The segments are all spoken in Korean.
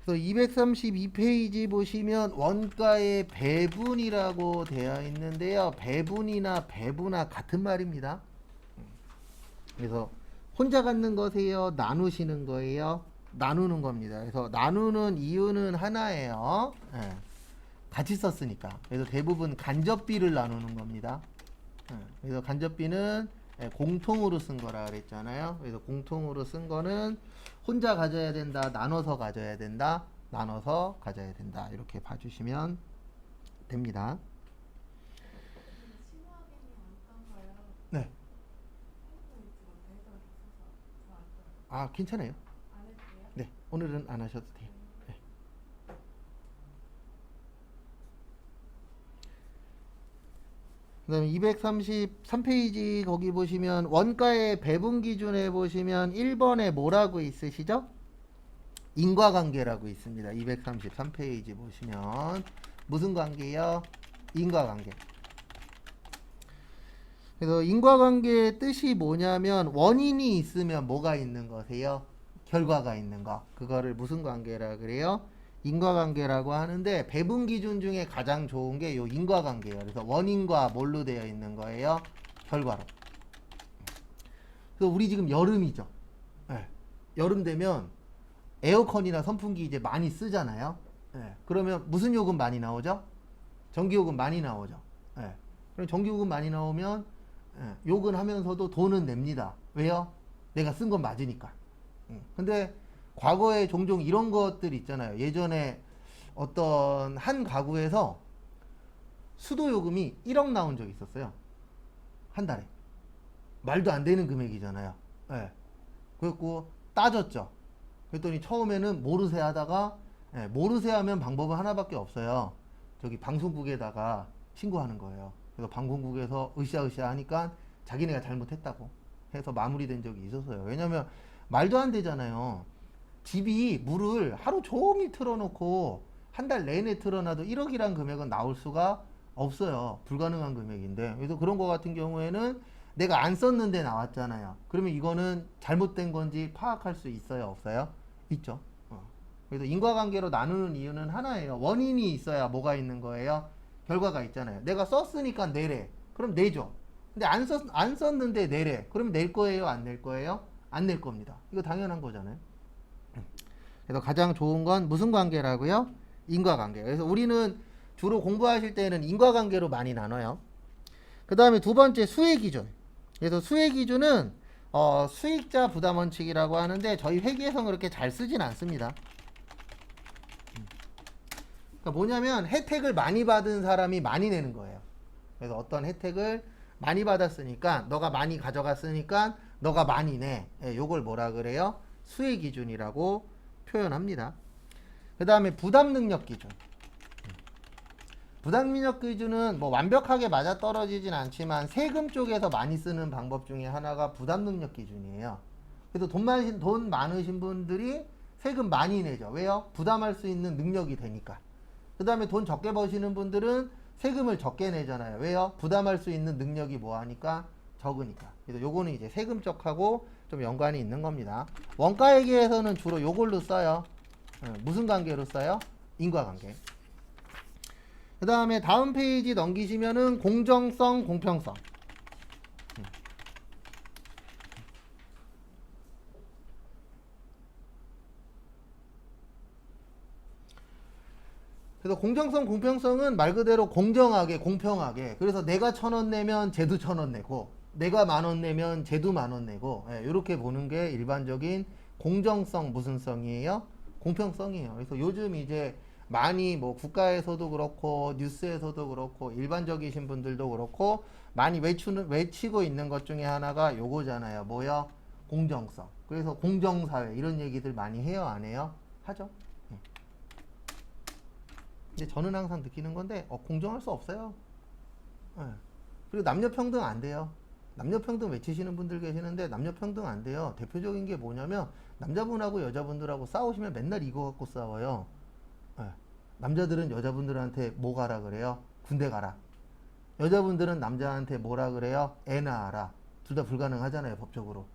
그래서 232페이지 보시면 원가의 배분이라고 되어 있는데요. 배분이나 배분화 같은 말입니다. 그래서 혼자 갖는 거세요? 나누시는 거예요? 나누는 겁니다. 그래서 나누는 이유는 하나예요. 예, 같이 썼으니까. 그래서 대부분 간접비를 나누는 겁니다. 예, 그래서 간접비는 예, 공통으로 쓴 거라 그랬잖아요. 그래서 공통으로 쓴 거는 혼자 가져야 된다, 나눠서 가져야 된다, 나눠서 가져야 된다. 이렇게 봐주시면 됩니다. 심화학연이 안 까봐요. 네. 핸드폰에 지금 배터리 있어서 잘안 떠요. 아, 괜찮아요. 안 해도 돼요? 네. 오늘은 안 하셔도 돼요. 네. 그 다음에 233페이지 거기 보시면 원가의 배분 기준에 보시면 1번에 뭐라고 있으시죠? 인과관계라고 있습니다. 233페이지 보시면 무슨 관계요? 인과관계. 그래서 인과관계의 뜻이 뭐냐면 원인이 있으면 뭐가 있는 거세요? 결과가 있는 거. 그거를 무슨 관계라 그래요? 인과관계라고 하는데 배분 기준 중에 가장 좋은 게 요 인과관계예요. 그래서 원인과 뭘로 되어 있는 거예요? 결과로. 그래서 우리 지금 여름이죠. 네. 여름 되면 에어컨이나 선풍기 이제 많이 쓰잖아요. 네. 그러면 무슨 요금 많이 나오죠? 전기요금 많이 나오죠. 네. 그럼 전기요금 많이 나오면 욕은 하면서도 돈은 냅니다. 왜요? 내가 쓴 건 맞으니까. 근데 과거에 종종 이런 것들 있잖아요. 예전에 어떤 한 가구에서 수도요금이 1억 나온 적이 있었어요. 한 달에. 말도 안 되는 금액이잖아요. 예. 그래갖고 따졌죠. 그랬더니 처음에는 모르쇠 하다가 모르쇠 하면 방법은 하나밖에 없어요. 저기 방송국에다가 신고하는 거예요. 그래서 방송국에서 으쌰으쌰 하니까 자기네가 잘못했다고 해서 마무리된 적이 있었어요. 왜냐면 말도 안 되잖아요. 집이 물을 하루 종일 틀어놓고 한 달 내내 틀어놔도 1억이란 금액은 나올 수가 없어요. 불가능한 금액인데. 그래서 그런 거 같은 경우에는 내가 안 썼는데 나왔잖아요. 그러면 이거는 잘못된 건지 파악할 수 있어요? 없어요? 있죠. 그래서 인과관계로 나누는 이유는 하나예요. 원인이 있어야 뭐가 있는 거예요? 결과가 있잖아요. 내가 썼으니까 내래. 그럼 내죠. 근데 안 썼는데 내래. 그럼 낼 거예요? 안 낼 거예요? 안 낼 겁니다. 이거 당연한 거잖아요. 그래서 가장 좋은 건 무슨 관계라고요? 인과관계. 그래서 우리는 주로 공부하실 때는 인과관계로 많이 나눠요. 그 다음에 두 번째 수혜기준. 그래서 수혜기준은 수익자 부담원칙이라고 하는데 저희 회계에서는 그렇게 잘 쓰진 않습니다. 그러니까 뭐냐면 혜택을 많이 받은 사람이 많이 내는 거예요. 그래서 어떤 혜택을 많이 받았으니까 너가 많이 가져갔으니까 너가 많이 내. 요걸 뭐라 그래요? 수혜기준이라고 표현합니다. 그 다음에 부담능력 기준. 부담능력 기준은 뭐 완벽하게 맞아떨어지진 않지만 세금 쪽에서 많이 쓰는 방법 중에 하나가 부담능력 기준이에요. 그래서 돈 많으신 분들이 세금 많이 내죠. 왜요? 부담할 수 있는 능력이 되니까. 그 다음에 돈 적게 버시는 분들은 세금을 적게 내잖아요. 왜요? 부담할 수 있는 능력이 뭐하니까? 적으니까. 그래서 요거는 이제 세금 쪽하고 좀 연관이 있는 겁니다. 원가회계에서는 주로 요걸로 써요. 무슨 관계로 써요? 인과관계. 그 다음에 다음 페이지 넘기시면은 공정성, 공평성. 그래서 공정성, 공평성은 말 그대로 공정하게, 공평하게. 그래서 내가 1,000원 내면 쟤도 1,000원 내고, 내가 10,000원 내면 쟤도 10,000원 내고, 이렇게 보는 게 일반적인 공정성 무슨 성이에요? 공평성이에요. 그래서 요즘 이제 많이 뭐 국가에서도 그렇고 뉴스에서도 그렇고 일반적이신 분들도 그렇고 많이 외치고 있는 것 중에 하나가 요거잖아요. 뭐요? 공정성. 그래서 공정사회 이런 얘기들 많이 해요, 안 해요? 하죠. 근데 저는 항상 느끼는 건데 공정할 수 없어요. 그리고 남녀평등 안 돼요. 남녀평등 외치시는 분들 계시는데 남녀평등 안 돼요. 대표적인 게 뭐냐면 남자분하고 여자분들하고 싸우시면 맨날 이거 갖고 싸워요. 남자들은 여자분들한테 뭐 가라 그래요? 군대 가라. 여자분들은 남자한테 뭐라 그래요? 애 낳아라. 둘 다 불가능하잖아요, 법적으로.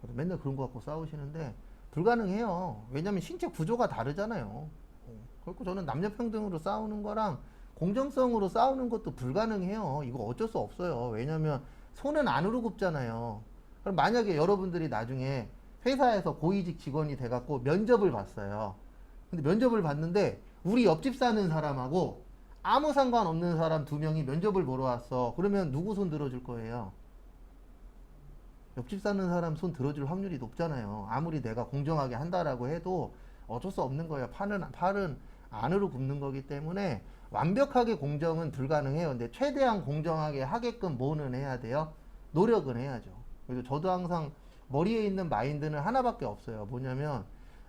그래서 맨날 그런 거 갖고 싸우시는데 불가능해요. 왜냐면 신체 구조가 다르잖아요. 그리고 저는 남녀평등으로 싸우는 거랑 공정성으로 싸우는 것도 불가능해요. 이거 어쩔 수 없어요. 왜냐면 손은 안으로 굽잖아요. 그럼 만약에 여러분들이 나중에 회사에서 고위직 직원이 돼갖고 면접을 봤어요. 근데 면접을 봤는데 우리 옆집 사는 사람하고 아무 상관없는 사람 두 명이 면접을 보러 왔어. 그러면 누구 손 들어줄 거예요? 옆집 사는 사람 손 들어줄 확률이 높잖아요. 아무리 내가 공정하게 한다라고 해도 어쩔 수 없는 거예요. 팔은 안으로 굽는 거기 때문에 완벽하게 공정은 불가능해요. 근데 최대한 공정하게 하게끔 뭐는 해야 돼요? 노력은 해야죠. 그래서 저도 항상 머리에 있는 마인드는 하나밖에 없어요. 뭐냐면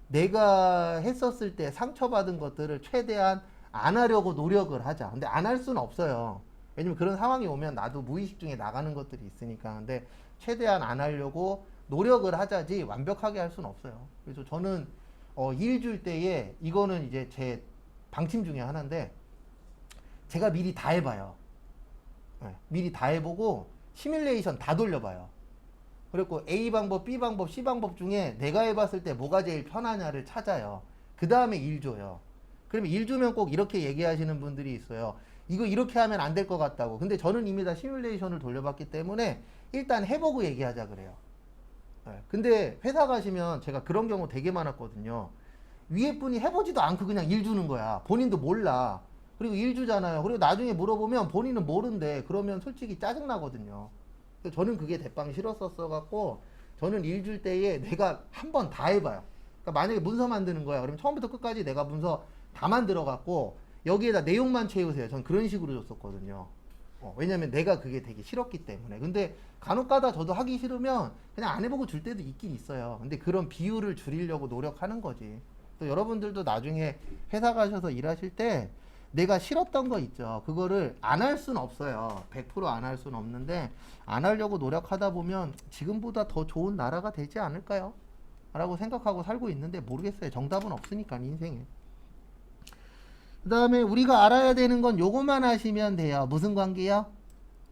내가 했었을 때 상처받은 것들을 최대한 안 하려고 노력을 하자. 근데 안 할 수는 없어요. 왜냐면 그런 상황이 오면 나도 무의식 중에 나가는 것들이 있으니까. 근데 최대한 안 하려고 노력을 하자지 완벽하게 할 수는 없어요. 그래서 저는 일 줄 때에 이거는 이제 제 방침 중에 하나인데 제가 미리 다 해봐요. 네, 미리 다 해보고 시뮬레이션 다 돌려봐요. 그리고 A 방법, B 방법, C 방법 중에 내가 해봤을 때 뭐가 제일 편하냐를 찾아요. 그 다음에 일 줘요. 그러면 일 주면 꼭 이렇게 얘기하시는 분들이 있어요. 이거 이렇게 하면 안 될 것 같다고. 근데 저는 이미 다 시뮬레이션을 돌려봤기 때문에 일단 해보고 얘기하자 그래요. 네. 근데 회사 가시면 제가 그런 경우 되게 많았거든요. 위에 분이 해보지도 않고 그냥 일 주는 거야. 본인도 몰라. 그리고 일 주잖아요. 그리고 나중에 물어보면 본인은 모른대. 그러면 솔직히 짜증나거든요. 그래서 저는 그게 대빵 싫었었어갖고 저는 일 줄 때에 내가 한 번 다 해봐요. 그러니까 만약에 문서 만드는 거야. 그러면 처음부터 끝까지 내가 문서 다 만들어갖고 여기에다 내용만 채우세요. 전 그런 식으로 줬었거든요. 왜냐면 내가 그게 되게 싫었기 때문에. 근데 간혹 가다 저도 하기 싫으면 그냥 안 해보고 줄 때도 있긴 있어요. 근데 그런 비율을 줄이려고 노력하는 거지. 또 여러분들도 나중에 회사 가셔서 일하실 때 내가 싫었던 거 있죠. 그거를 안 할 수는 없어요. 100% 안 할 수는 없는데 안 하려고 노력하다 보면 지금보다 더 좋은 나라가 되지 않을까요? 라고 생각하고 살고 있는데 모르겠어요. 정답은 없으니까 인생에. 그 다음에 우리가 알아야 되는 건 요것만 하시면 돼요. 무슨 관계요?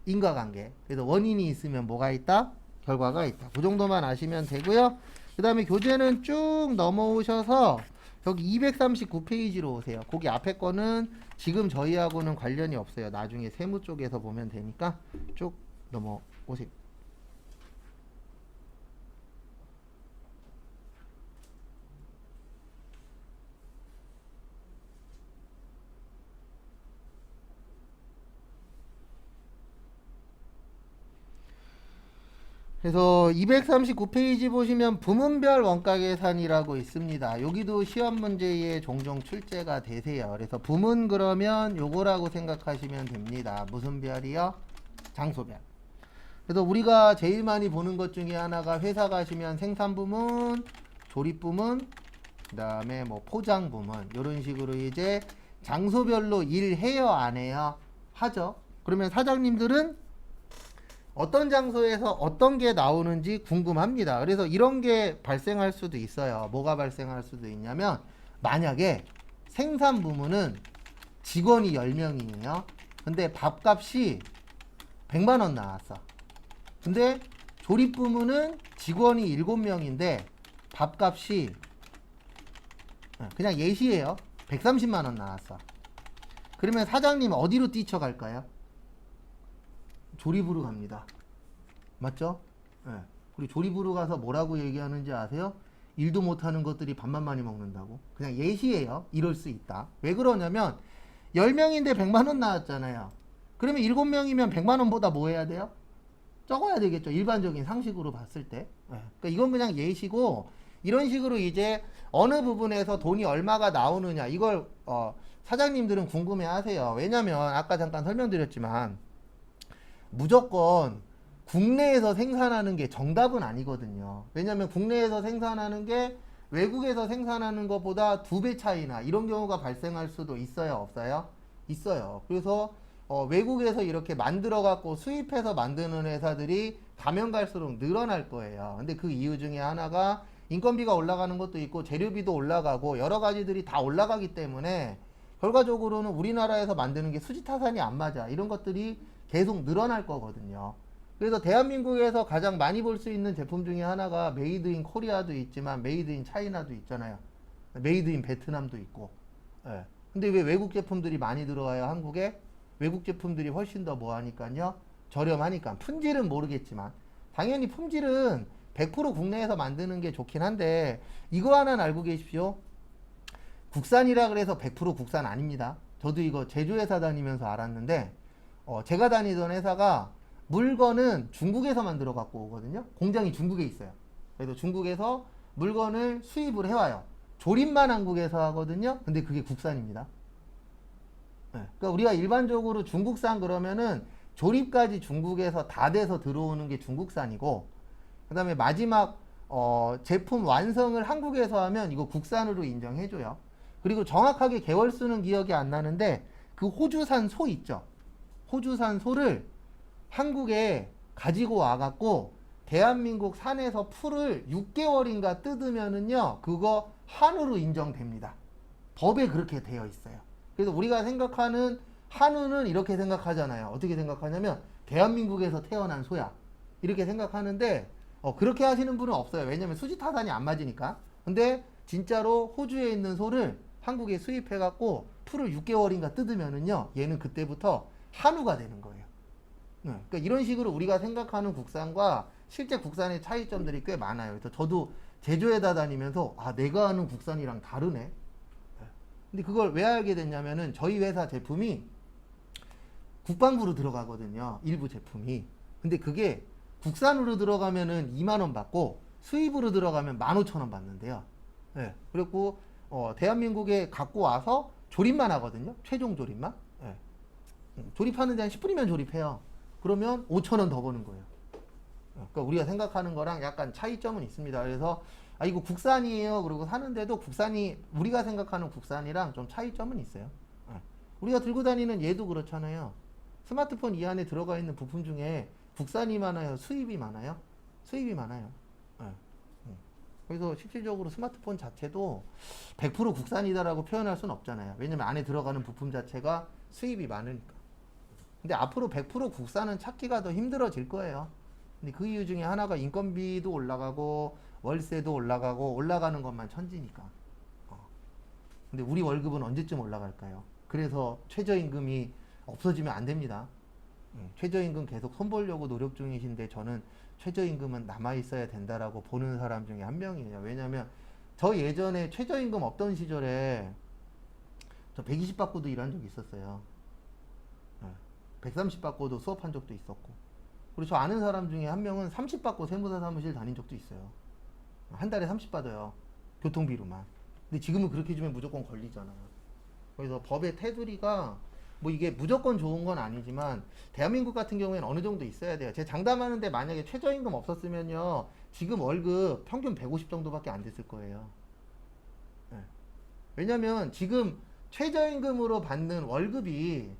인과관계. 그래서 원인이 있으면 뭐가 있다? 결과가 있다. 그 정도만 아시면 되고요. 그 다음에 교재는 쭉 넘어오셔서 여기 239페이지로 오세요. 거기 앞에 거는 지금 저희하고는 관련이 없어요. 나중에 세무 쪽에서 보면 되니까 쭉 넘어오세요. 그래서 239페이지 보시면 부문별 원가계산이라고 있습니다. 여기도 시험 문제에 종종 출제가 되세요. 그래서 부문 그러면 요거라고 생각하시면 됩니다. 무슨 별이요? 장소별. 그래서 우리가 제일 많이 보는 것 중에 하나가 회사 가시면 생산부문, 조립부문, 그 다음에 뭐 포장부문 이런 식으로 이제 장소별로 일해요 안 해요? 하죠. 그러면 사장님들은 어떤 장소에서 어떤 게 나오는지 궁금합니다. 그래서 이런 게 발생할 수도 있어요. 뭐가 발생할 수도 있냐면 만약에 생산 부문은 직원이 10명이에요. 근데 밥값이 100만 원 나왔어. 근데 조립 부문은 직원이 7명인데 밥값이 그냥 예시예요. 130만 원 나왔어. 그러면 사장님 어디로 뛰쳐갈까요? 조립으로 갑니다. 맞죠? 네. 그리고 조립으로 가서 뭐라고 얘기하는지 아세요? 일도 못하는 것들이 밥만 많이 먹는다고. 그냥 예시예요. 이럴 수 있다. 왜 그러냐면 10명인데 100만 원 나왔잖아요. 그러면 7명이면 100만 원보다 뭐 해야 돼요? 적어야 되겠죠. 일반적인 상식으로 봤을 때. 네. 그러니까 이건 그냥 예시고 이런 식으로 이제 어느 부분에서 돈이 얼마가 나오느냐 이걸 사장님들은 궁금해 하세요. 왜냐면 아까 잠깐 설명드렸지만 무조건 국내에서 생산하는 게 정답은 아니거든요. 왜냐면 국내에서 생산하는 게 외국에서 생산하는 것보다 2배 차이나 이런 경우가 발생할 수도 있어요? 없어요? 있어요. 그래서 외국에서 이렇게 만들어 갖고 수입해서 만드는 회사들이 가면 갈수록 늘어날 거예요. 근데 그 이유 중에 하나가 인건비가 올라가는 것도 있고 재료비도 올라가고 여러 가지들이 다 올라가기 때문에 결과적으로는 우리나라에서 만드는 게 수지타산이 안 맞아. 이런 것들이 계속 늘어날 거거든요. 그래서 대한민국에서 가장 많이 볼 수 있는 제품 중에 하나가 메이드 인 코리아도 있지만 메이드 인 차이나도 있잖아요. 메이드 인 베트남도 있고. 예. 근데 왜 외국 제품들이 많이 들어와요, 한국에? 외국 제품들이 훨씬 더 뭐 하니까요? 저렴하니까. 품질은 모르겠지만. 당연히 품질은 100% 국내에서 만드는 게 좋긴 한데, 이거 하나는 알고 계십시오. 국산이라 그래서 100% 국산 아닙니다. 저도 이거 제조회사 다니면서 알았는데, 제가 다니던 회사가 물건은 중국에서 만들어 갖고 오거든요. 공장이 중국에 있어요. 그래서 중국에서 물건을 수입을 해와요. 조립만 한국에서 하거든요. 근데 그게 국산입니다. 네. 그러니까 우리가 일반적으로 중국산 그러면은 조립까지 중국에서 다 돼서 들어오는 게 중국산이고, 그 다음에 마지막 제품 완성을 한국에서 하면 이거 국산으로 인정해줘요. 그리고 정확하게 개월수는 기억이 안 나는데 그 호주산 소 있죠. 호주산 소를 한국에 가지고 와갖고 대한민국 산에서 풀을 6개월인가 뜯으면은요 그거 한우로 인정됩니다. 법에 그렇게 되어 있어요. 그래서 우리가 생각하는 한우는 이렇게 생각하잖아요. 어떻게 생각하냐면 대한민국에서 태어난 소야 이렇게 생각하는데 그렇게 하시는 분은 없어요. 왜냐면 수지타산이 안 맞으니까. 근데 진짜로 호주에 있는 소를 한국에 수입해갖고 풀을 6개월인가 뜯으면은요 얘는 그때부터 한우가 되는 거예요. 네, 그러니까 이런 식으로 우리가 생각하는 국산과 실제 국산의 차이점들이 꽤 많아요. 그래서 저도 제조에다 다니면서 내가 아는 국산이랑 다르네. 네. 근데 그걸 왜 알게 됐냐면은 저희 회사 제품이 국방부로 들어가거든요. 일부 제품이. 근데 그게 국산으로 들어가면은 2만 원 받고 수입으로 들어가면 15,000원 받는데요. 네, 그리고 대한민국에 갖고 와서 조립만 하거든요. 최종 조립만. 네. 조립하는데 한 10분이면 조립해요. 그러면 5,000원 더 버는 거예요. 그러니까 우리가 생각하는 거랑 약간 차이점은 있습니다. 그래서 이거 국산이에요. 그리고 사는데도 국산이 우리가 생각하는 국산이랑 좀 차이점은 있어요. 우리가 들고 다니는 얘도 그렇잖아요. 스마트폰 이 안에 들어가 있는 부품 중에 국산이 많아요? 수입이 많아요? 수입이 많아요. 그래서 실질적으로 스마트폰 자체도 100% 국산이다라고 표현할 수는 없잖아요. 왜냐면 안에 들어가는 부품 자체가 수입이 많으니까. 근데 앞으로 100% 국산은 찾기가 더 힘들어질 거예요. 근데 그 이유 중에 하나가 인건비도 올라가고 월세도 올라가고 올라가는 것만 천지니까. 근데 우리 월급은 언제쯤 올라갈까요? 그래서 최저임금이 없어지면 안 됩니다. 최저임금 계속 손보려고 노력 중이신데 저는 최저임금은 남아있어야 된다라고 보는 사람 중에 한 명이에요. 왜냐면 저 예전에 최저임금 없던 시절에 저 120 받고도 일한 적이 있었어요. 130 받고도 수업한 적도 있었고. 그리고 저 아는 사람 중에 한 명은 30 받고 세무사 사무실 다닌 적도 있어요. 한 달에 30 받아요. 교통비로만. 근데 지금은 그렇게 주면 무조건 걸리잖아요. 그래서 법의 테두리가 뭐 이게 무조건 좋은 건 아니지만 대한민국 같은 경우에는 어느 정도 있어야 돼요. 제가 장담하는데 만약에 최저임금 없었으면요 지금 월급 평균 150 정도밖에 안 됐을 거예요. 네. 왜냐면 지금 최저임금으로 받는 월급이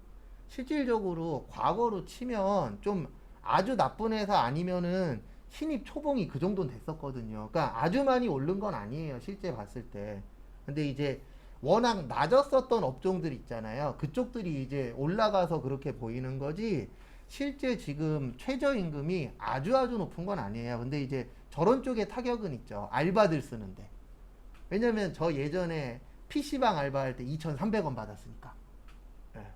실질적으로 과거로 치면 좀 아주 나쁜 회사 아니면은 신입 초봉이 그 정도는 됐었거든요. 그러니까 아주 많이 오른 건 아니에요. 실제 봤을 때. 근데 이제 워낙 낮았었던 업종들 있잖아요. 그쪽들이 이제 올라가서 그렇게 보이는 거지. 실제 지금 최저임금이 아주 높은 건 아니에요. 근데 이제 저런 쪽에 타격은 있죠. 알바들 쓰는데. 왜냐면 저 예전에 PC방 알바할 때 2,300원 받았으니까. 예.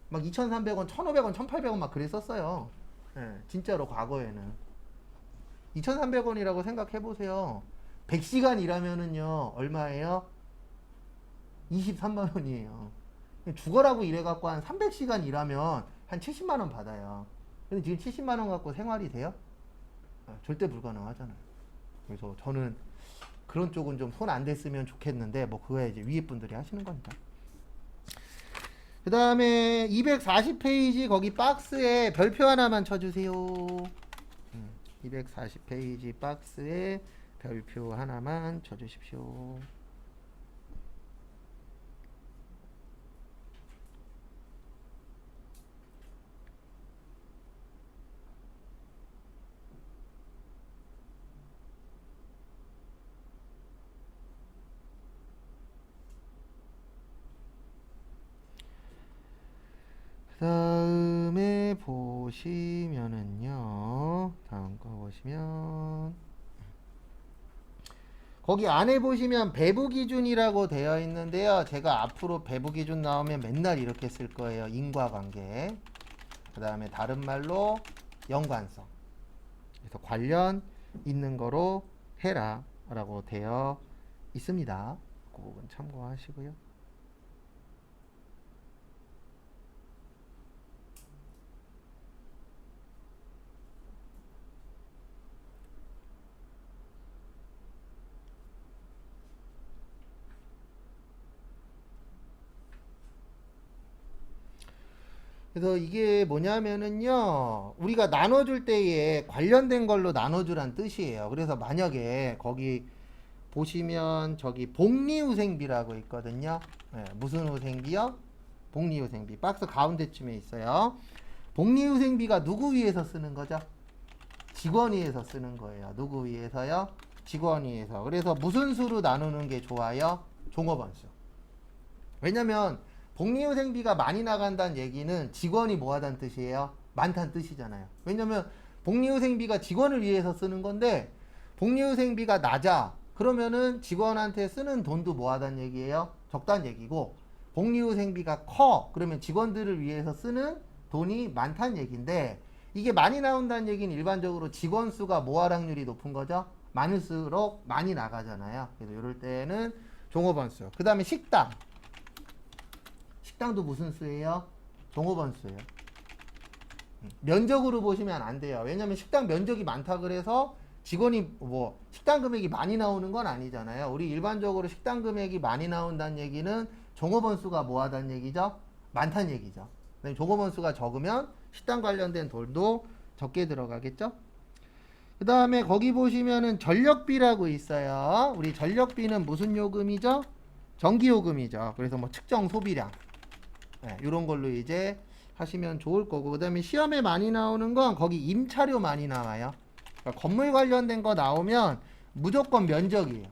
막 2,300원, 1,500원, 1,800원 막 그랬었어요. 예, 진짜로 과거에는. 2,300원이라고 생각해 보세요. 100시간 일하면은요, 얼마예요? 23만 원이에요. 죽어라고 일해갖고 한 300시간 일하면 한 70만 원 받아요. 근데 지금 70만 원 갖고 생활이 돼요? 절대 불가능하잖아요. 그래서 저는 그런 쪽은 좀 손 안 댔으면 좋겠는데, 뭐 그거야 이제 위에 분들이 하시는 거니까. 그 다음에 240페이지 거기 박스에 별표 하나만 쳐주세요. 240페이지 박스에 별표 하나만 쳐주십시오. 그 다음에 보시면은요 보시면 거기 안에 보시면 배부 기준이라고 되어 있는데요. 제가 앞으로 배부 기준 나오면 맨날 이렇게 쓸 거예요. 인과관계. 그 다음에 다른 말로 연관성. 그래서 관련 있는 거로 해라 라고 되어 있습니다. 그 부분 참고하시고요. 그래서 이게 뭐냐면은요, 우리가 나눠줄 때에 관련된 걸로 나눠주란 뜻이에요. 그래서 만약에 거기 보시면 저기 복리후생비라고 있거든요. 네, 무슨 후생비요? 복리후생비. 박스 가운데쯤에 있어요. 복리후생비가 누구 위해서 쓰는 거죠? 직원 위해서 쓰는 거예요. 누구 위해서요? 직원 위해서. 그래서 무슨 수로 나누는 게 좋아요? 종업원수. 왜냐면 복리후생비가 많이 나간다는 얘기는 직원이 뭐하다는 뜻이에요? 많다는 뜻이잖아요. 왜냐면 복리후생비가 직원을 위해서 쓰는 건데 복리후생비가 낮아. 그러면은 직원한테 쓰는 돈도 뭐하다는 얘기예요? 적다는 얘기고 복리후생비가 커. 그러면 직원들을 위해서 쓰는 돈이 많다는 얘기인데 이게 많이 나온다는 얘기는 일반적으로 직원 수가 뭐할 확률이 높은 거죠? 많을수록 많이 나가잖아요. 그래서 이럴 때는 종업원 수. 그 다음에 식당. 식당도 무슨 수예요? 종업원 수예요. 면적으로 보시면 안 돼요. 왜냐면 식당 면적이 많다 그래서 직원이 뭐 식당 금액이 많이 나오는 건 아니잖아요. 우리 일반적으로 식당 금액이 많이 나온다는 얘기는 종업원 수가 뭐 하다는 얘기죠? 많다는 얘기죠. 종업원 수가 적으면 식당 관련된 돈도 적게 들어가겠죠? 그 다음에 거기 보시면은 전력비라고 있어요. 우리 전력비는 무슨 요금이죠? 전기요금이죠. 그래서 뭐 측정 소비량. 네, 이런 걸로 이제 하시면 좋을 거고. 그 다음에 시험에 많이 나오는 건 거기 임차료 많이 나와요. 그러니까 건물 관련된 거 나오면 무조건 면적이에요.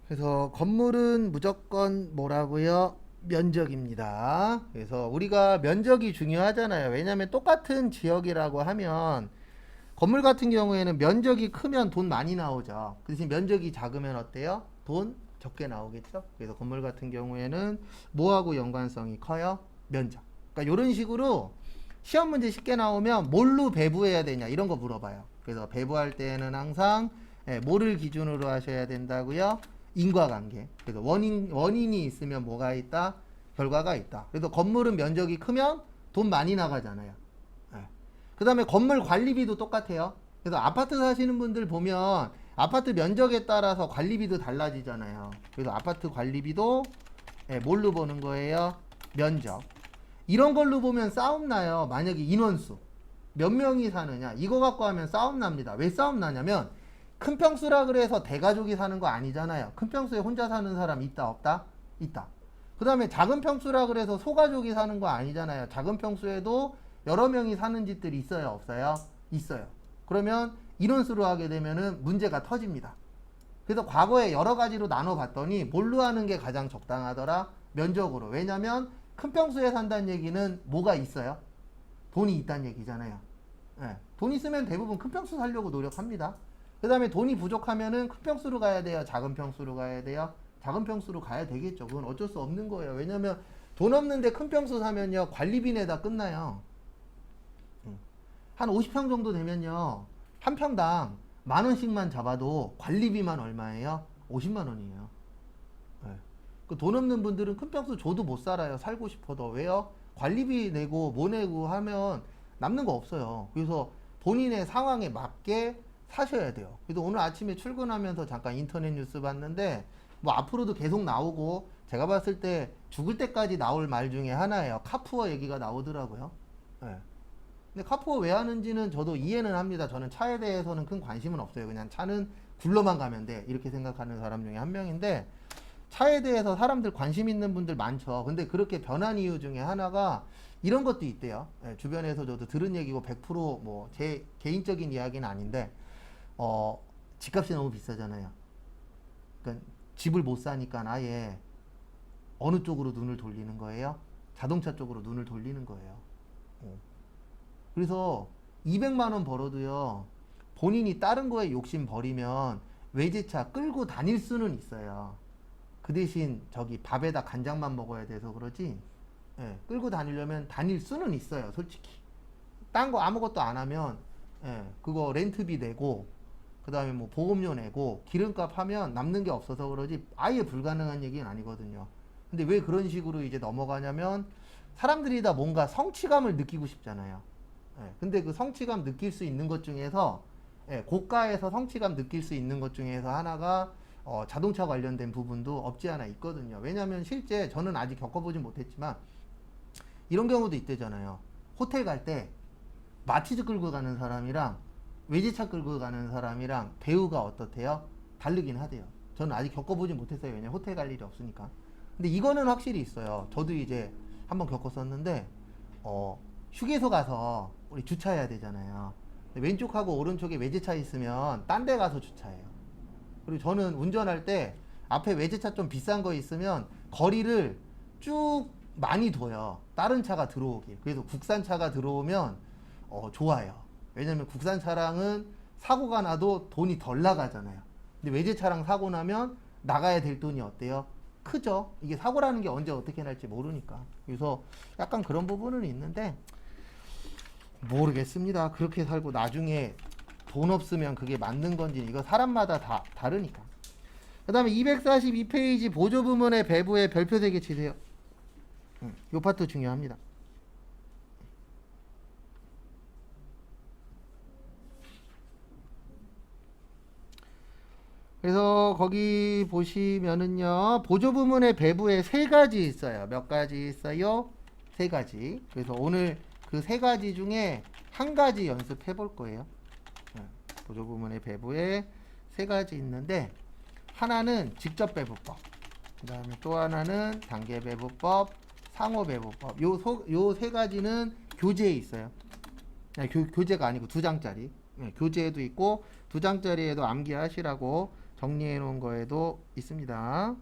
그래서 건물은 무조건 뭐라고요? 면적입니다. 그래서 우리가 면적이 중요하잖아요. 왜냐하면 똑같은 지역이라고 하면 건물 같은 경우에는 면적이 크면 돈 많이 나오죠. 그 대신 면적이 작으면 어때요? 돈 적게 나오겠죠. 그래서 건물 같은 경우에는 뭐하고 연관성이 커요? 면적. 그러니까 이런 식으로 시험 문제 쉽게 나오면 뭘로 배부해야 되냐 이런 거 물어봐요. 그래서 배부할 때는 항상 뭐를 기준으로 하셔야 된다고요? 인과관계. 그래서 원인이 있으면 뭐가 있다? 결과가 있다. 그래서 건물은 면적이 크면 돈 많이 나가잖아요. 그 다음에 건물 관리비도 똑같아요. 그래서 아파트 사시는 분들 보면 아파트 면적에 따라서 관리비도 달라지잖아요. 그래서 아파트 관리비도 뭘로 보는 거예요? 면적. 이런 걸로 보면 싸움 나요. 만약에 인원수 몇 명이 사느냐 이거 갖고 하면 싸움 납니다. 왜 싸움 나냐면 큰 평수라 그래서 대가족이 사는 거 아니잖아요. 큰 평수에 혼자 사는 사람 있다 없다? 있다. 그 다음에 작은 평수라 그래서 소가족이 사는 거 아니잖아요. 작은 평수에도 여러 명이 사는 집들이 있어요 없어요? 있어요. 그러면 인원수로 하게 되면은 문제가 터집니다. 그래서 과거에 여러 가지로 나눠 봤더니 뭘로 하는 게 가장 적당하더라? 면적으로. 왜냐면 큰 평수에 산다는 얘기는 뭐가 있어요? 돈이 있다는 얘기잖아요. 돈 있으면 대부분 큰 평수 살려고 노력합니다. 그 다음에 돈이 부족하면은 큰 평수로 가야 돼요? 작은 평수로 가야 돼요? 작은 평수로 가야 되겠죠. 그건 어쩔 수 없는 거예요. 왜냐면 돈 없는데 큰 평수 사면요 관리비 내다 끝나요. 한 50평 정도 되면요 한 평당 10,000원씩만 잡아도 관리비만 얼마예요? 50만 원이에요. 그 돈 없는 분들은 큰 평수 줘도 못 살아요. 살고 싶어도. 왜요? 관리비 내고 뭐 내고 하면 남는 거 없어요. 그래서 본인의 상황에 맞게 사셔야 돼요. 그래서 오늘 아침에 출근하면서 잠깐 인터넷 뉴스 봤는데 뭐 앞으로도 계속 나오고 제가 봤을 때 죽을 때까지 나올 말 중에 하나예요. 카푸어 얘기가 나오더라고요. 근데 카푸어 왜 하는지는 저도 이해는 합니다. 저는 차에 대해서는 큰 관심은 없어요. 그냥 차는 굴러만 가면 돼. 이렇게 생각하는 사람 중에 한 명인데 차에 대해서 사람들 관심 있는 분들 많죠. 근데 그렇게 변한 이유 중에 하나가 이런 것도 있대요. 예, 주변에서 저도 들은 얘기고 100%뭐 제 개인적인 이야기는 아닌데 집값이 너무 비싸잖아요. 그러니까 집을 못 사니까 아예 어느 쪽으로 눈을 돌리는 거예요? 자동차 쪽으로 눈을 돌리는 거예요. 어. 그래서 200만 원 벌어도요. 본인이 다른 거에 욕심 버리면 외제차 끌고 다닐 수는 있어요. 그 대신 저기 밥에다 간장만 먹어야 돼서 그러지. 예, 끌고 다니려면 다닐 수는 있어요. 솔직히. 딴 거 아무것도 안 하면 그거 렌트비 내고 그 다음에 뭐 보험료 내고 기름값 하면 남는 게 없어서 그러지 아예 불가능한 얘기는 아니거든요. 근데 왜 그런 식으로 이제 넘어가냐면 사람들이 다 뭔가 성취감을 느끼고 싶잖아요. 근데 그 성취감 느낄 수 있는 것 중에서 고가에서 성취감 느낄 수 있는 것 중에서 하나가 자동차 관련된 부분도 없지 않아 있거든요. 왜냐하면 실제 저는 아직 겪어보진 못했지만 이런 경우도 있대잖아요. 호텔 갈 때 마티즈 끌고 가는 사람이랑 외제차 끌고 가는 사람이랑 대우가 어떻대요? 다르긴 하대요. 저는 아직 겪어보진 못했어요. 왜냐면 호텔 갈 일이 없으니까. 근데 이거는 확실히 있어요. 저도 이제 한번 겪었었는데 휴게소 가서 우리 주차해야 되잖아요. 근데 왼쪽하고 오른쪽에 외제차 있으면 딴 데 가서 주차해요. 그리고 저는 운전할 때 앞에 외제차 좀 비싼 거 있으면 거리를 쭉 많이 둬요. 다른 차가 들어오길. 그래서 국산차가 들어오면 좋아요. 왜냐면 국산 차량은 사고가 나도 돈이 덜 나가잖아요. 근데 외제차랑 사고 나면 나가야 될 돈이 어때요? 크죠. 이게 사고라는 게 언제 어떻게 날지 모르니까. 그래서 약간 그런 부분은 있는데 모르겠습니다. 그렇게 살고 나중에 돈 없으면 그게 맞는 건지 이거 사람마다 다 다르니까. 그 다음에 242페이지 보조 부문의 배부에 별표 3개 치세요. 요 파트 중요합니다. 그래서 거기 보시면은요 보조 부문의 배부에 3가지 있어요. 몇 가지 있어요? 3가지. 그래서 오늘 그 3가지 중에 한 가지 연습해 볼 거예요. 보조 부문의 배부에 3가지 있는데 하나는 직접 배부법, 그 다음에 또 하나는 단계 배부법, 상호 배부법. 요 3가지는 교재에 있어요. 아니, 교재가 아니고 2장짜리. 교재에도 있고 2장짜리에도 암기하시라고 정리해 놓은 거에도 있습니다.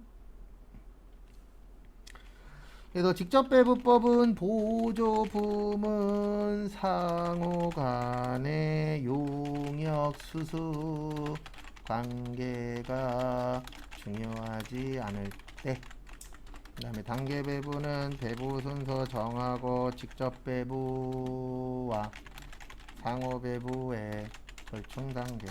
그래서 직접 배부법은 보조 부문 상호 간의 용역 수수 관계가 중요하지 않을 때, 그 다음에 단계 배부는 배부 순서 정하고 직접 배부와 상호 배부의 절충 단계.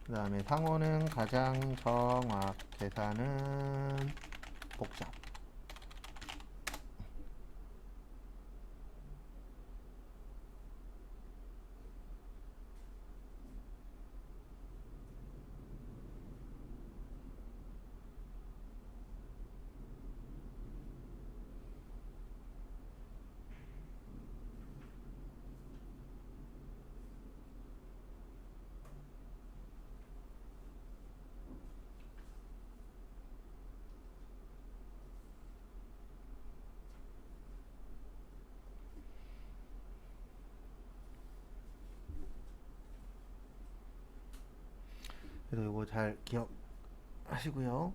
그 다음에 상호는 가장 정확, 계산은 복잡. 그래서 이거 잘 기억하시고요.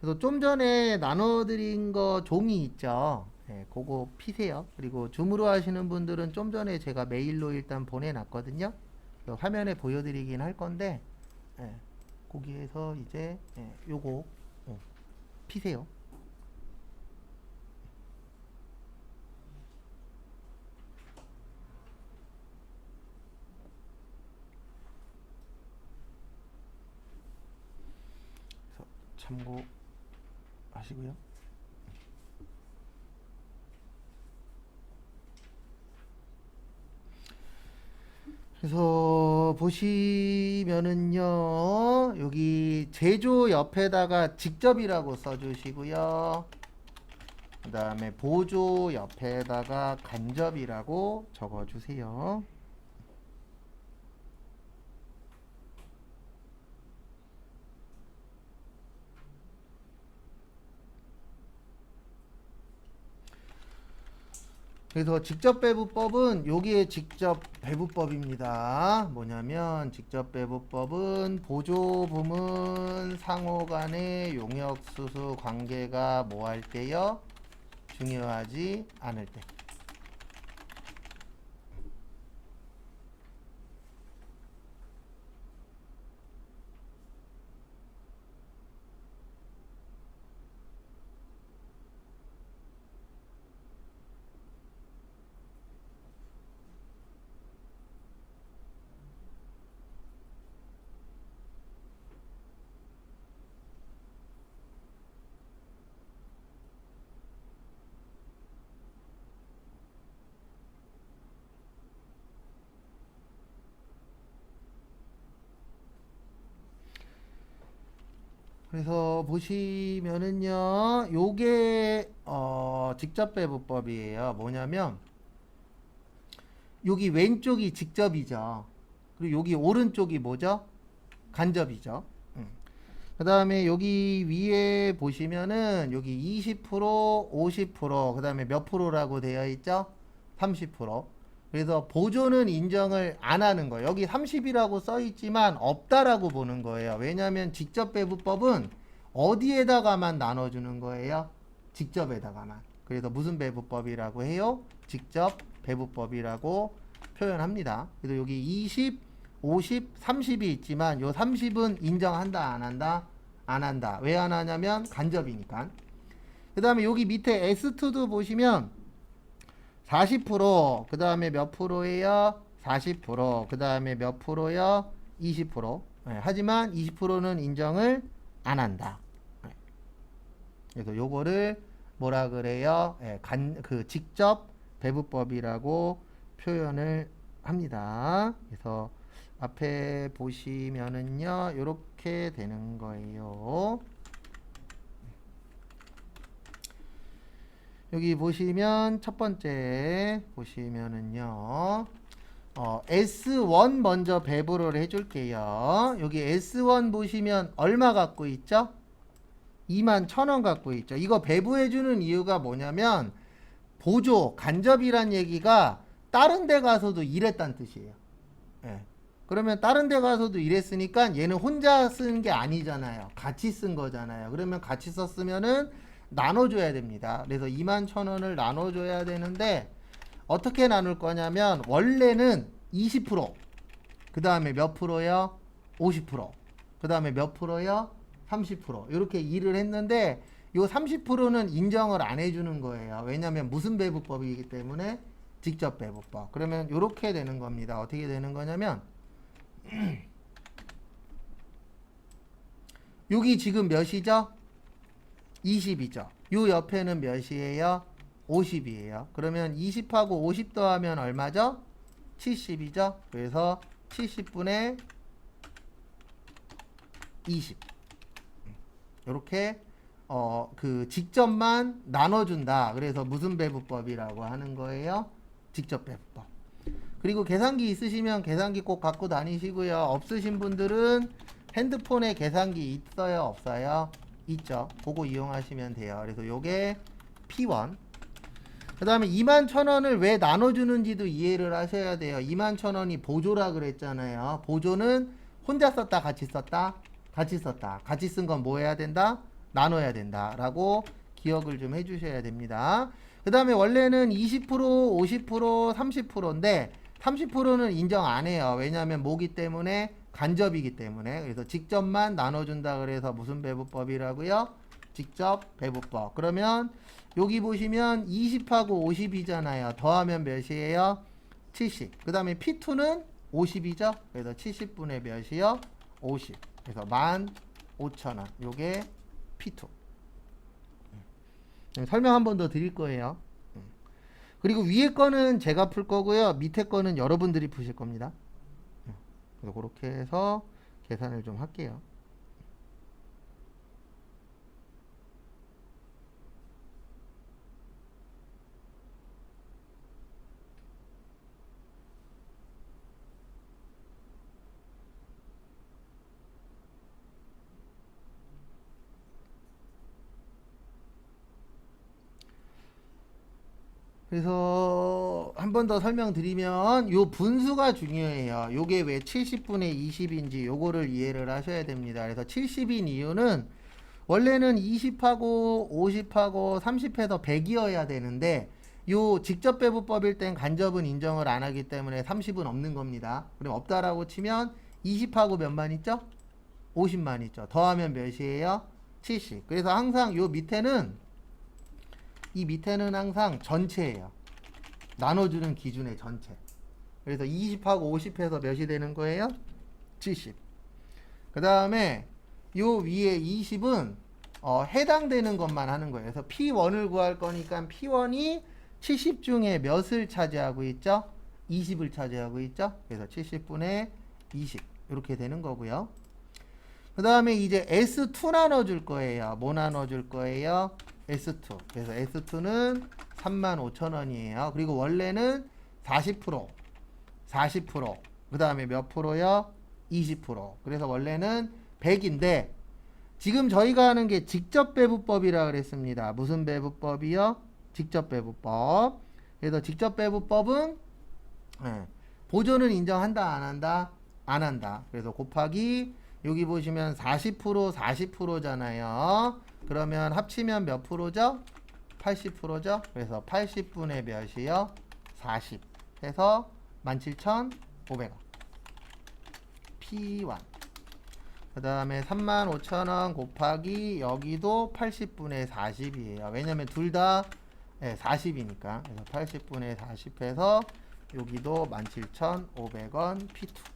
그래서 좀 전에 나눠드린 거 종이 있죠. 그거 피세요. 그리고 줌으로 하시는 분들은 좀 전에 제가 메일로 일단 보내놨거든요. 화면에 보여드리긴 할 건데, 거기에서 이제 요거 피세요. 그래서 참고하시고요. 그래서 보시면은요 여기 제조 옆에다가 직접이라고 써주시고요, 그 다음에 보조 옆에다가 간접이라고 적어주세요. 그래서 직접 배부법은 여기에 직접 배부법입니다. 뭐냐면 직접 배부법은 보조 부문 상호 간의 용역 수수 관계가 뭐 할 때요? 중요하지 않을 때. 그래서 보시면은요, 요게 직접 배부법이에요. 뭐냐면 여기 왼쪽이 직접이죠. 그리고 여기 오른쪽이 뭐죠? 간접이죠. 그 다음에 여기 위에 보시면은 여기 20%, 50%, 그 다음에 몇 프로라고 되어 있죠? 30%. 그래서 보조는 인정을 안 하는 거예요. 여기 30이라고 써 있지만 없다라고 보는 거예요. 왜냐하면 직접 배부법은 어디에다가만 나눠주는 거예요? 직접에다가만. 그래서 무슨 배부법이라고 해요? 직접 배부법이라고 표현합니다. 그래서 여기 20, 50, 30이 있지만 요 30은 인정한다 안 한다? 안 한다. 왜 안 하냐면 간접이니까. 그 다음에 여기 밑에 S2도 보시면 40%, 그 다음에 몇 프로예요? 40%, 그 다음에 몇 프로요? 20%. 네, 하지만 20%는 인정을 안 한다. 네. 그래서 요거를 뭐라 그래요? 네, 그 직접 배부법이라고 표현을 합니다. 그래서 앞에 보시면은요, 요렇게 되는 거예요. 여기 보시면 첫 번째 보시면은요, S1 먼저 배부를 해줄게요. 여기 S1 보시면 얼마 갖고 있죠? 21,000원 갖고 있죠. 이거 배부해주는 이유가 뭐냐면 보조, 간접이란 얘기가 다른 데 가서도 이랬단 뜻이에요. 예. 그러면 다른 데 가서도 이랬으니까 얘는 혼자 쓴 게 아니잖아요. 같이 쓴 거잖아요. 그러면 같이 썼으면은 나눠줘야 됩니다. 그래서 21,000원을 나눠줘야 되는데 어떻게 나눌 거냐면 원래는 20%, 그 다음에 몇 프로요? 50%, 그 다음에 몇 프로요? 30%. 이렇게 일을 했는데 요 30%는 인정을 안 해주는 거예요. 왜냐하면 무슨 배부법이기 때문에 직접 배부법. 그러면 이렇게 되는 겁니다. 어떻게 되는 거냐면 여기 지금 몇이죠? 20이죠. 요 옆에는 몇이에요? 50이에요. 그러면 20하고 50 더하면 얼마죠? 70이죠. 그래서 70분의 20. 이렇게 그 직접만 나눠준다. 그래서 무슨 배부법이라고 하는 거예요? 직접 배부법. 그리고 계산기 있으시면 계산기 꼭 갖고 다니시고요. 없으신 분들은 핸드폰에 계산기 있어요? 없어요? 있죠. 그거 이용하시면 돼요. 그래서 요게 P1. 그 다음에 21,000원을 왜 나눠주는지도 이해를 하셔야 돼요. 21,000원이 보조라 그랬잖아요. 보조는 혼자 썼다, 같이 썼다? 같이 썼다. 같이 쓴 건 뭐 해야 된다? 나눠야 된다. 라고 기억을 좀 해주셔야 됩니다. 그 다음에 원래는 20%, 50%, 30%인데 30%는 인정 안 해요. 왜냐하면 뭐기 때문에? 간접이기 때문에. 그래서 직접만 나눠준다 그래서 무슨 배부법이라고요? 직접 배부법. 그러면 여기 보시면 20하고 50이잖아요. 더하면 몇이에요? 70. 그 다음에 P2는 50이죠? 그래서 70분의 몇이요? 50. 그래서 15,000원. 요게 P2. 설명 한 번 더 드릴 거예요. 그리고 위에 거는 제가 풀 거고요. 밑에 거는 여러분들이 푸실 겁니다. 그래서 그렇게 해서 계산을 좀 할게요. 그래서 한 번 더 설명드리면 요 분수가 중요해요. 요게 왜 70분의 20인지 요거를 이해를 하셔야 됩니다. 그래서 70인 이유는 원래는 20하고 50하고 30해서 100이어야 되는데 요 직접 배분법일 땐 간접은 인정을 안 하기 때문에 30은 없는 겁니다. 그럼 없다라고 치면 20하고 몇만 있죠? 50만 있죠. 더하면 몇이에요? 70. 그래서 항상 요 밑에는 이 밑에는 항상 전체예요. 나눠주는 기준의 전체. 그래서 20하고 50해서 몇이 되는 거예요? 70. 그 다음에 요 위에 20은 해당되는 것만 하는 거예요. 그래서 P1을 구할 거니까 P1이 70 중에 몇을 차지하고 있죠? 20을 차지하고 있죠? 그래서 70분의 20 이렇게 되는 거고요. 그 다음에 이제 S2 나눠줄 거예요. 뭐 나눠줄 거예요? S2. 그래서 S2는 35,000원이에요. 그리고 원래는 40%, 40%, 그 다음에 몇 프로요? 20%. 그래서 원래는 100인데 지금 저희가 하는 게 직접 배분법이라 그랬습니다. 무슨 배분법이요? 직접 배분법. 그래서 직접 배분법은 보조는 인정한다, 안 한다? 안 한다. 그래서 곱하기 여기 보시면 40%, 40%잖아요. 그러면 합치면 몇 프로죠? 80%죠? 그래서 80분의 몇이요? 40 해서 17,500원. P1. 그 다음에 35,000원 곱하기 여기도 80분의 40이에요. 왜냐면 둘 다 40이니까. 그래서 80분의 40 해서 여기도 17,500원 P2.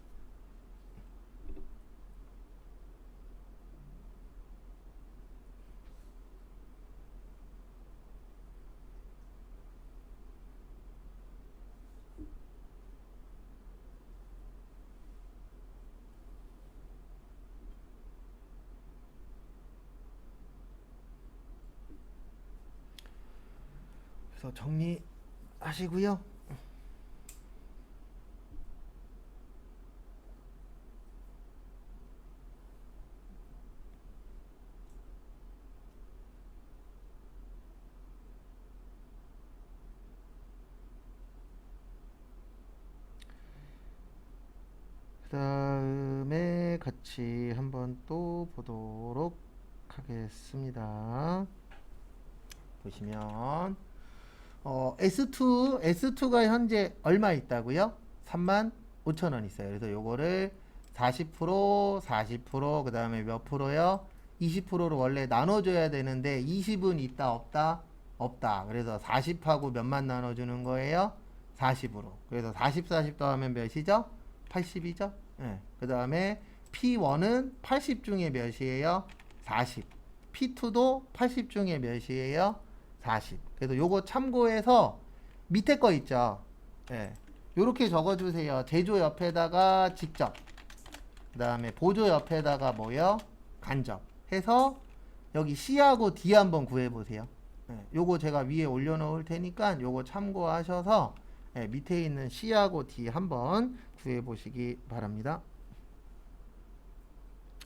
그래서 정리하시고요. 그 다음에 같이 한번 또 보도록 하겠습니다. 보시면 S2가 현재 얼마 있다고요? 35,000원 있어요. 그래서 요거를 40%, 40%, 그 다음에 몇 프로요? 20%로 원래 나눠줘야 되는데 20은 있다, 없다? 없다. 그래서 40하고 몇만 나눠주는 거예요? 40으로. 그래서 40, 40 더하면 몇이죠? 80이죠? 예. 그 다음에 P1은 80 중에 몇이에요? 40. P2도 80 중에 몇이에요? 40. 그래서 요거 참고해서 밑에 거 있죠. 예. 요렇게 적어주세요. 제조 옆에다가 직접. 그 다음에 보조 옆에다가 뭐요? 간접. 해서 여기 C하고 D 한번 구해보세요. 예. 요거 제가 위에 올려놓을 테니까 요거 참고하셔서 밑에 있는 C하고 D 한번 구해보시기 바랍니다.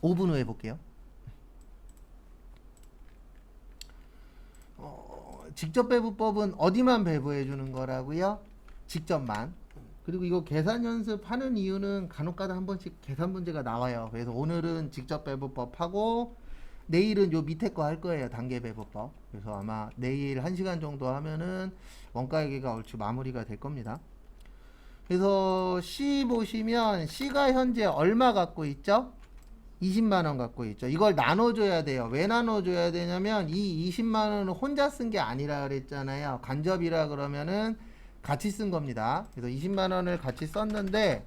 5분 후에 볼게요. 직접 배분법은 어디만 배분해 주는 거라고요? 직접만. 그리고 이거 계산 연습하는 이유는 간혹가다 한 번씩 계산 문제가 나와요. 그래서 오늘은 직접 배분법 하고 내일은 요 밑에 거 할 거예요. 단계 배분법. 그래서 아마 내일 1시간 정도 하면은 원가회계가 얼추 마무리가 될 겁니다. 그래서 C 보시면 C가 현재 얼마 갖고 있죠? 20만원 갖고 있죠. 이걸 나눠줘야 돼요. 왜 나눠줘야 되냐면 이 20만원은 혼자 쓴 게 아니라 그랬잖아요. 간접이라 그러면은 같이 쓴 겁니다. 그래서 20만원을 같이 썼는데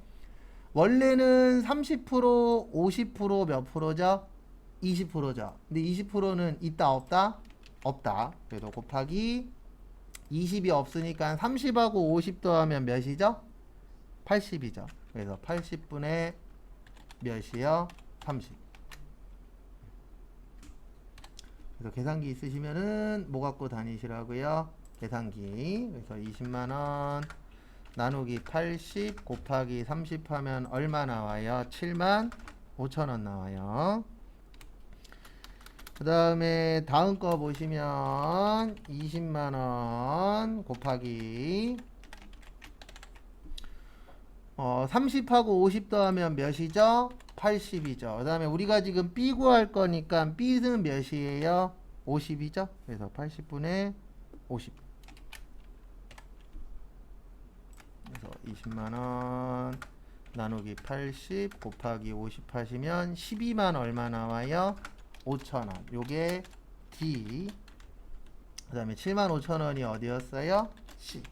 원래는 30%, 50%몇 프로죠? 20%죠. 근데 20%는 있다, 없다? 없다. 그래서 곱하기 20이 없으니까 30하고 50 더하면 몇이죠? 80이죠. 그래서 80분의 몇이요? 30. 그래서 계산기 있으시면은 뭐 갖고 다니시라고요? 계산기. 그래서 20만원 나누기 80 곱하기 30 하면 얼마 나와요? 75,000원 나와요. 그 다음에 다음 거 보시면 20만원 곱하기 30하고 50 더하면 몇이죠? 80이죠. 그 다음에 우리가 지금 B 구할 거니까 B는 몇이에요? 50이죠. 그래서 80분의 50. 그래서 20만원 나누기 80 곱하기 50 하시면 12만 얼마 나와요? 5천원. 요게 D. 그 다음에 7만 5천원이 어디였어요? C.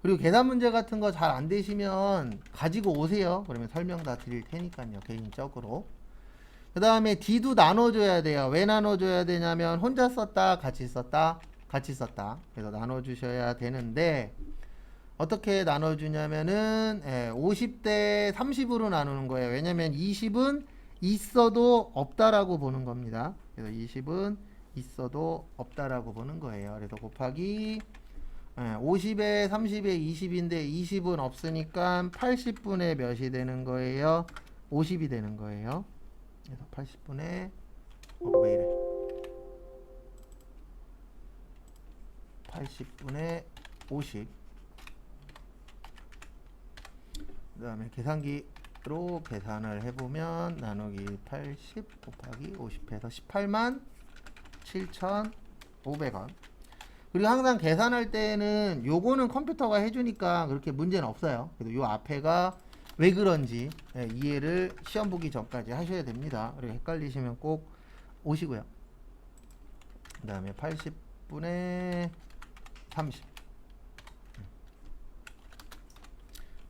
그리고 계산 문제 같은 거 잘 안 되시면 가지고 오세요. 그러면 설명 다 드릴 테니까요. 개인적으로. 그 다음에 D도 나눠줘야 돼요. 왜 나눠줘야 되냐면 혼자 썼다, 같이 썼다, 같이 썼다. 그래서 나눠주셔야 되는데 어떻게 나눠주냐면은 50대 30으로 나누는 거예요. 왜냐면 20은 있어도 없다라고 보는 겁니다. 그래서 20은 있어도 없다라고 보는 거예요. 그래서 곱하기 50에 30에 20인데 20은 없으니까 80분의 몇이 되는 거예요? 50이 되는 거예요. 그래서 80분의 왜 이래? 80분의 50. 그 다음에 계산기로 계산을 해보면 나누기 80 곱하기 50해서 18만 7,500원. 그리고 항상 계산할 때는 요거는 컴퓨터가 해주니까 그렇게 문제는 없어요. 그래도 요 앞에가 왜 그런지 이해를 시험 보기 전까지 하셔야 됩니다. 그리고 헷갈리시면 꼭 오시고요. 그 다음에 80분의 30.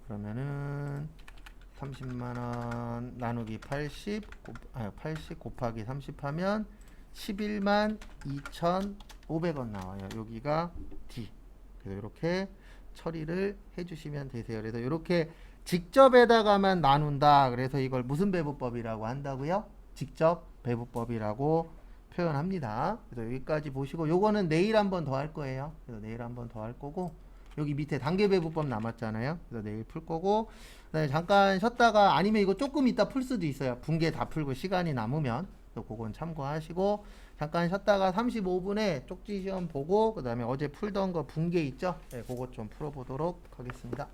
그러면은 30만원 나누기 80 곱하기 30 하면 11만 2,500원 나와요. 여기가 D. 그래서 이렇게 처리를 해주시면 되세요. 그래서 이렇게 직접에다가만 나눈다. 그래서 이걸 무슨 배분법이라고 한다고요? 직접 배분법이라고 표현합니다. 그래서 여기까지 보시고 요거는 내일 한번 더 할 거예요. 그래서 내일 한번 더 할 거고 여기 밑에 단계 배분법 남았잖아요. 그래서 내일 풀 거고 그다음에 잠깐 쉬었다가 아니면 이거 조금 이따 풀 수도 있어요. 분계 다 풀고 시간이 남으면 그건 참고하시고 잠깐 쉬었다가 35분에 쪽지 시험 보고 그 다음에 어제 풀던 거 분계 있죠? 네, 그것 좀 풀어보도록 하겠습니다.